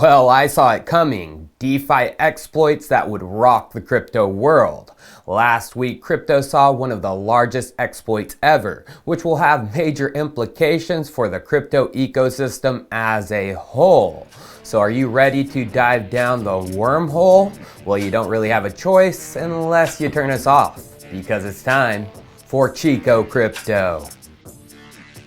Well, I saw it coming. DeFi exploits that would rock the crypto world. Last week, crypto saw one of the largest exploits ever, which will have major implications for the crypto ecosystem as a whole. So are you ready to dive down the wormhole? Well, you don't really have a choice unless you turn us off, because it's time for chicocrypto.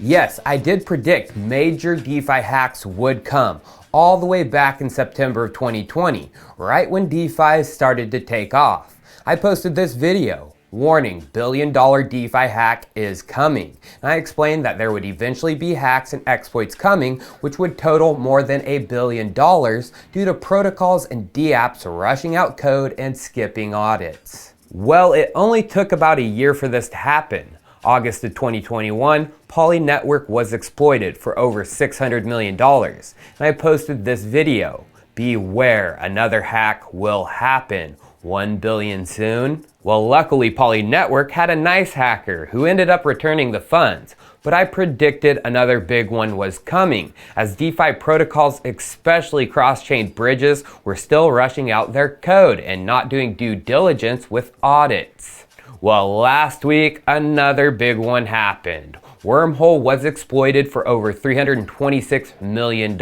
Yes, I did predict major DeFi hacks would come all the way back in September of 2020, right when DeFi started to take off. I posted this video, warning, billion-dollar DeFi hack is coming. And I explained that there would eventually be hacks and exploits coming, which would total more than $1 billion due to protocols and dApps rushing out code and skipping audits. Well, it only took about a year for this to happen. August of 2021, Poly Network was exploited for over $600 million. And I posted this video. Beware, another hack will happen. 1 billion soon? Well, luckily Poly Network had a nice hacker who ended up returning the funds. But I predicted another big one was coming, as DeFi protocols, especially cross-chain bridges, were still rushing out their code and not doing due diligence with audits. Well, last week, another big one happened. Wormhole was exploited for over $326 million.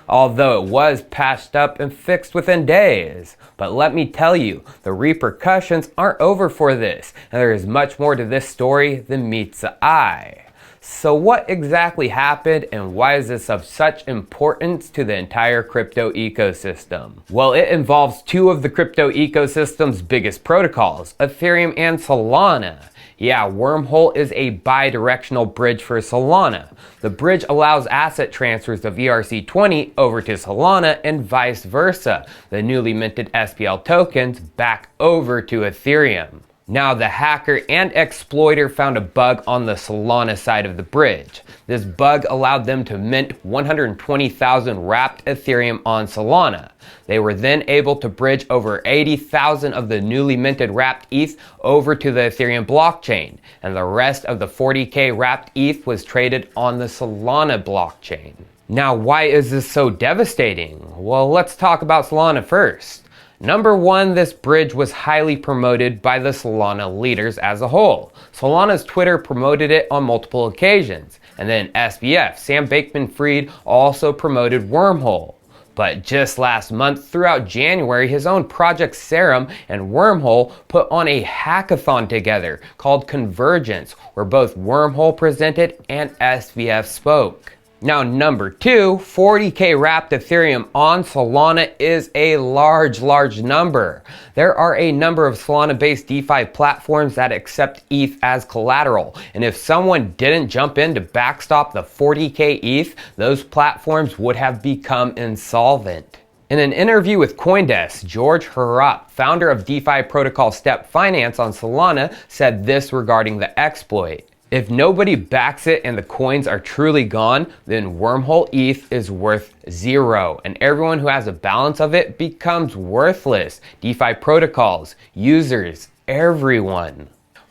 Although it was patched up and fixed within days. But let me tell you, the repercussions aren't over for this, and there is much more to this story than meets the eye. So what exactly happened, and why is this of such importance to the entire crypto ecosystem? Well, it involves two of the crypto ecosystem's biggest protocols, Ethereum and Solana. Yeah, Wormhole is a bi-directional bridge for Solana. The bridge allows asset transfers of ERC20 over to Solana and vice versa, the newly minted SPL tokens back over to Ethereum. Now, the hacker and exploiter found a bug on the Solana side of the bridge. This bug allowed them to mint 120,000 wrapped Ethereum on Solana. They were then able to bridge over 80,000 of the newly minted wrapped ETH over to the Ethereum blockchain, and the rest of the 40K wrapped ETH was traded on the Solana blockchain. Now, why is this so devastating? Well, let's talk about Solana first. Number one, this bridge was highly promoted by the Solana leaders as a whole. Solana's Twitter promoted it on multiple occasions. And then SBF, Sam Bankman-Fried, also promoted Wormhole. But just last month, throughout January, his own project Serum and Wormhole put on a hackathon together called Convergence, where both Wormhole presented and SBF spoke. Now, number two, 40K wrapped Ethereum on Solana is a large number. There are a number of Solana-based DeFi platforms that accept ETH as collateral, and if someone didn't jump in to backstop the 40K ETH, those platforms would have become insolvent. In an interview with CoinDesk, George Harrop, founder of DeFi protocol Step Finance on Solana, said this regarding the exploit. If nobody backs it and the coins are truly gone, then Wormhole ETH is worth zero, and everyone who has a balance of it becomes worthless. DeFi protocols, users, everyone.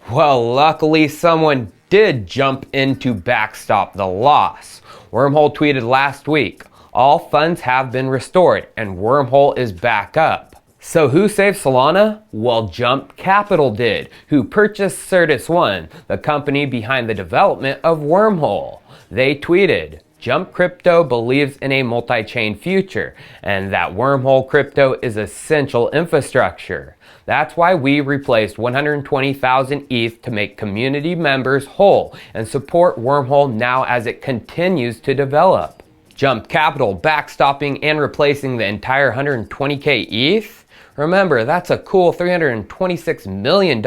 Well, luckily someone did jump in to backstop the loss. Wormhole tweeted last week, "All funds have been restored and Wormhole is back up." So who saved Solana? Well, Jump Capital did, who purchased Certus One, the company behind the development of Wormhole. They tweeted, "Jump Crypto believes in a multi-chain future, and that Wormhole crypto is essential infrastructure. That's why we replaced 120,000 ETH to make community members whole and support Wormhole now as it continues to develop." Jump Capital backstopping and replacing the entire 120K ETH? Remember, that's a cool $326 million.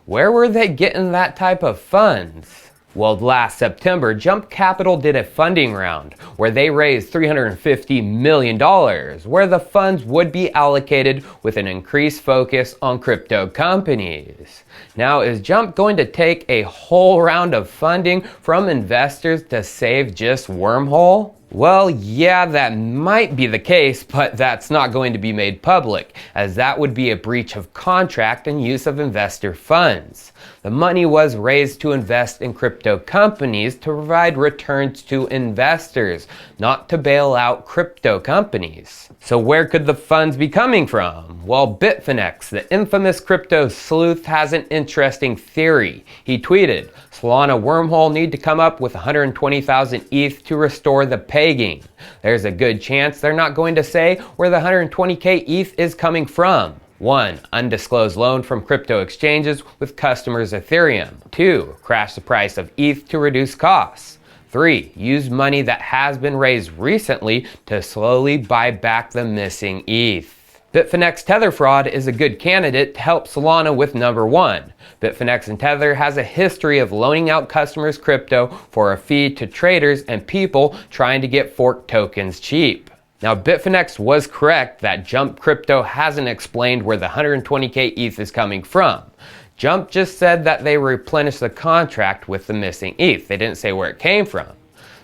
Where were they getting that type of funds? Well, last September, Jump Capital did a funding round where they raised $350 million, where the funds would be allocated with an increased focus on crypto companies. Now, is Jump going to take a whole round of funding from investors to save just Wormhole? Well, yeah, that might be the case, but that's not going to be made public, as that would be a breach of contract and use of investor funds. The money was raised to invest in crypto companies to provide returns to investors, not to bail out crypto companies. So where could the funds be coming from? Well, Bitfinex'ed, the infamous crypto sleuth, has an interesting theory. He tweeted, "Solana Wormhole need to come up with 120,000 ETH to restore the pegging. There's a good chance they're not going to say where the 120k ETH is coming from. 1. Undisclosed loan from crypto exchanges with customers' Ethereum. 2. Crash the price of ETH to reduce costs. 3. Use money that has been raised recently to slowly buy back the missing ETH." Bitfinex'ed Tether fraud is a good candidate to help Solana with number 1. Bitfinex and Tether has a history of loaning out customers' crypto for a fee to traders and people trying to get forked tokens cheap. Now, Bitfinex was correct that Jump Crypto hasn't explained where the 120k ETH is coming from. Jump just said that they replenished the contract with the missing ETH. They didn't say where it came from.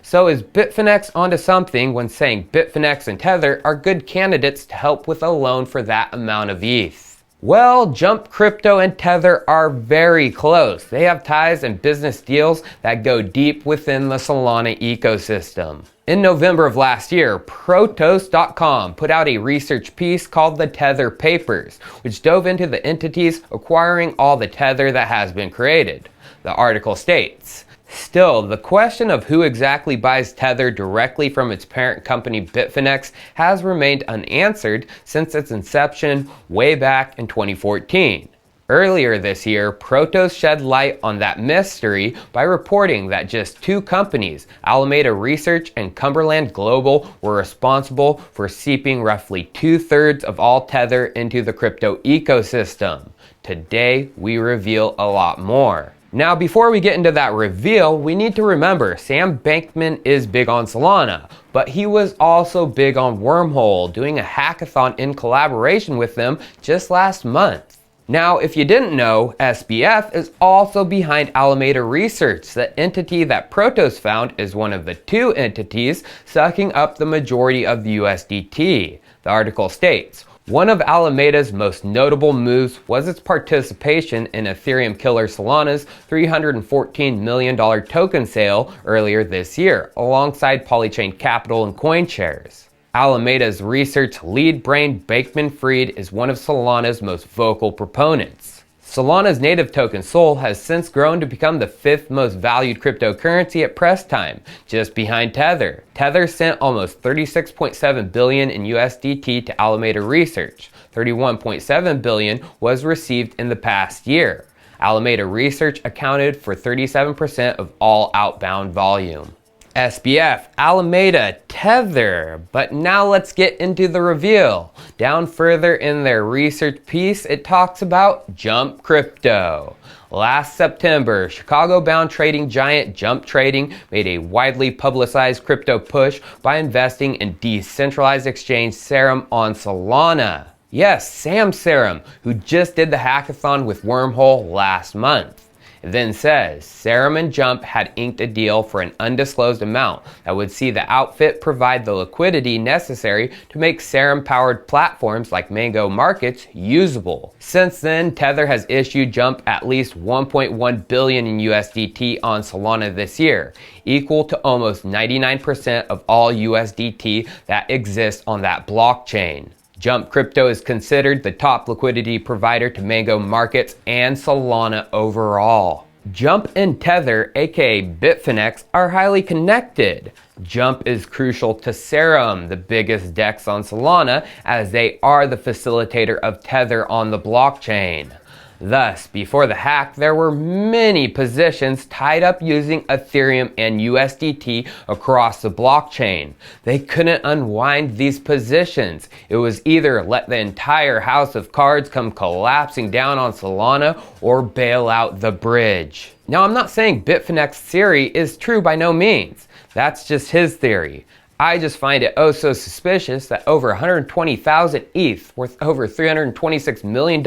So is Bitfinex onto something when saying Bitfinex and Tether are good candidates to help with a loan for that amount of ETH? Well, Jump Crypto and Tether are very close. They have ties and business deals that go deep within the Solana ecosystem. In November of last year, Protos.com put out a research piece called the Tether Papers, which dove into the entities acquiring all the Tether that has been created. The article states, "Still, the question of who exactly buys Tether directly from its parent company Bitfinex has remained unanswered since its inception way back in 2014. Earlier this year, Protos shed light on that mystery by reporting that just 2 companies, Alameda Research and Cumberland Global, were responsible for seeping roughly 2/3 of all Tether into the crypto ecosystem. Today, we reveal a lot more." Now, before we get into that reveal, we need to remember Sam Bankman is big on Solana, but he was also big on Wormhole, doing a hackathon in collaboration with them just last month. Now, if you didn't know, SBF is also behind Alameda Research. The entity that Protos found is one of the 2 entities sucking up the majority of the USDT. The article states, "One of Alameda's most notable moves was its participation in Ethereum killer Solana's $314 million token sale earlier this year, alongside Polychain Capital and CoinShares. Alameda's research lead brain Bankman-Fried is one of Solana's most vocal proponents. Solana's native token Sol has since grown to become the 5th most valued cryptocurrency at press time, just behind Tether. Tether sent almost $36.7 billion in USDT to Alameda Research. $31.7 billion was received in the past year. Alameda Research accounted for 37% of all outbound volume. SBF, Alameda, Tether. But now let's get into the reveal. Down further in their research piece, it talks about Jump Crypto. Last September, Chicago-bound trading giant Jump Trading made a widely publicized crypto push by investing in decentralized exchange Serum on Solana. Yes, Sam Serum, who just did the hackathon with Wormhole last month. It then says, Serum and Jump had inked a deal for an undisclosed amount that would see the outfit provide the liquidity necessary to make Serum-powered platforms like Mango Markets usable. Since then, Tether has issued Jump at least $1.1 billion in USDT on Solana this year, equal to almost 99% of all USDT that exists on that blockchain. Jump Crypto is considered the top liquidity provider to Mango Markets and Solana overall. Jump and Tether, aka Bitfinex, are highly connected. Jump is crucial to Serum, the biggest DEX on Solana, as they are the facilitator of Tether on the blockchain. Thus, before the hack, there were many positions tied up using Ethereum and USDT across the blockchain. They couldn't unwind these positions. It was either let the entire house of cards come collapsing down on Solana or bail out the bridge. Now, I'm not saying Bitfinex's theory is true by no means. That's just his theory. I just find it oh so suspicious that over 120,000 ETH, worth over $326 million,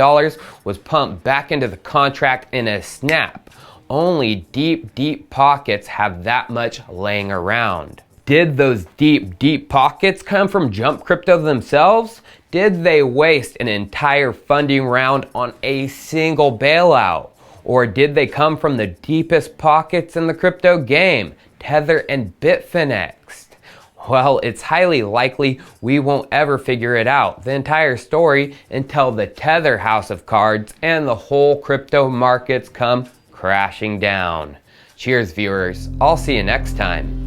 was pumped back into the contract in a snap. Only deep, deep pockets have that much laying around. Did those deep pockets come from Jump Crypto themselves? Did they waste an entire funding round on a single bailout? Or did they come from the deepest pockets in the crypto game, Tether and Bitfinex'ed? Well, it's highly likely we won't ever figure it out, the entire story, until the Tether house of cards and the whole crypto markets come crashing down. Cheers, viewers. I'll see you next time.